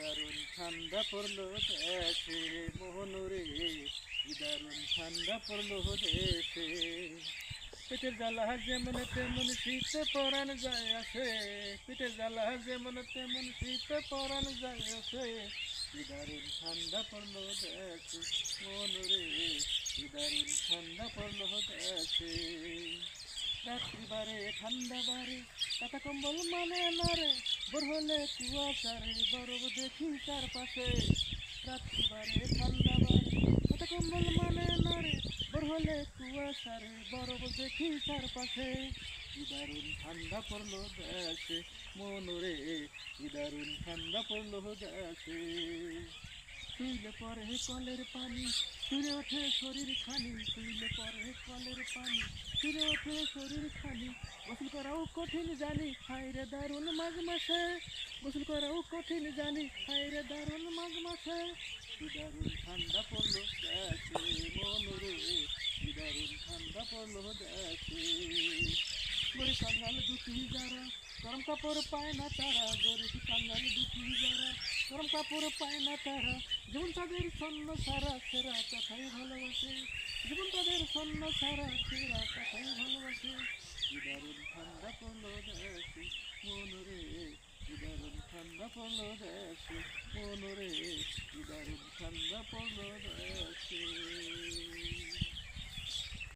দারুণ ঠান্ডা পড়লো দেশে মোহনুরে, দারুণ ঠান্ডা পড়লো দেশে। পেটের জ্বালা যেমন তেমন শীতে পরাণ যায় আসে, পেটের জ্বালা যেমন তেমন শীতে পরাণ যায় আসে। দারুণ ঠান্ডা পড়লো দেশে মোহনুরে, দারুণ ঠান্ডা পড়লো দেশে। রাত্রি বারে ঠান্ডা বারে কাঁথা কম্বল মানে না রে, ভোর হলে কুয়াশারে বরফ দেখি চারপাশে। রাত্রি বারে ঠান্ডা বারে কাঁথা কম্বল মানে না রে, ভোর হলে কুয়াশারে বরফ দেখি চারপাশে। কি দারুণ ঠান্ডা পড়লো দেশে মনরে, কি দারুণ ঠান্ডা পড়লো দেশে। শুইলে পরে কলের পানি ফিরে ওঠে শরীর খানি, শুইলে পরে কলের পানি ফিরে ওঠে শরীর খানি। গোসল করাও কঠিন জানি হায় রে দারুণ মাঘ মাসে, গোসল করাও কঠিন জানি হায় রে দারুণ মাঘ মাসে। কি দারুণ ঠান্ডা পড়লো দেশে মনরে, কি দারুণ ঠান্ডা পড়লো দেশে। গরিব কাঙ্গাল দুঃখী যারা গরম কাপড় পায় না তারা, গরিব কাঙ্গাল দুঃখী যারা গরম কাপড় পায় না তারা। জীবন তাদের স্বর্ণ সারা সেরা কথাই ভালোবাসে, জীবন তাদের স্বর্ণ সারা সেরা কথাই ভালোবাসে। কি দারুণ ঠান্ডা পড়লো দেশে মনরে, কি দারুণ ঠান্ডা পড়লো দেশে মনরে, কি দারুণ ঠান্ডা পড়লো দেশে।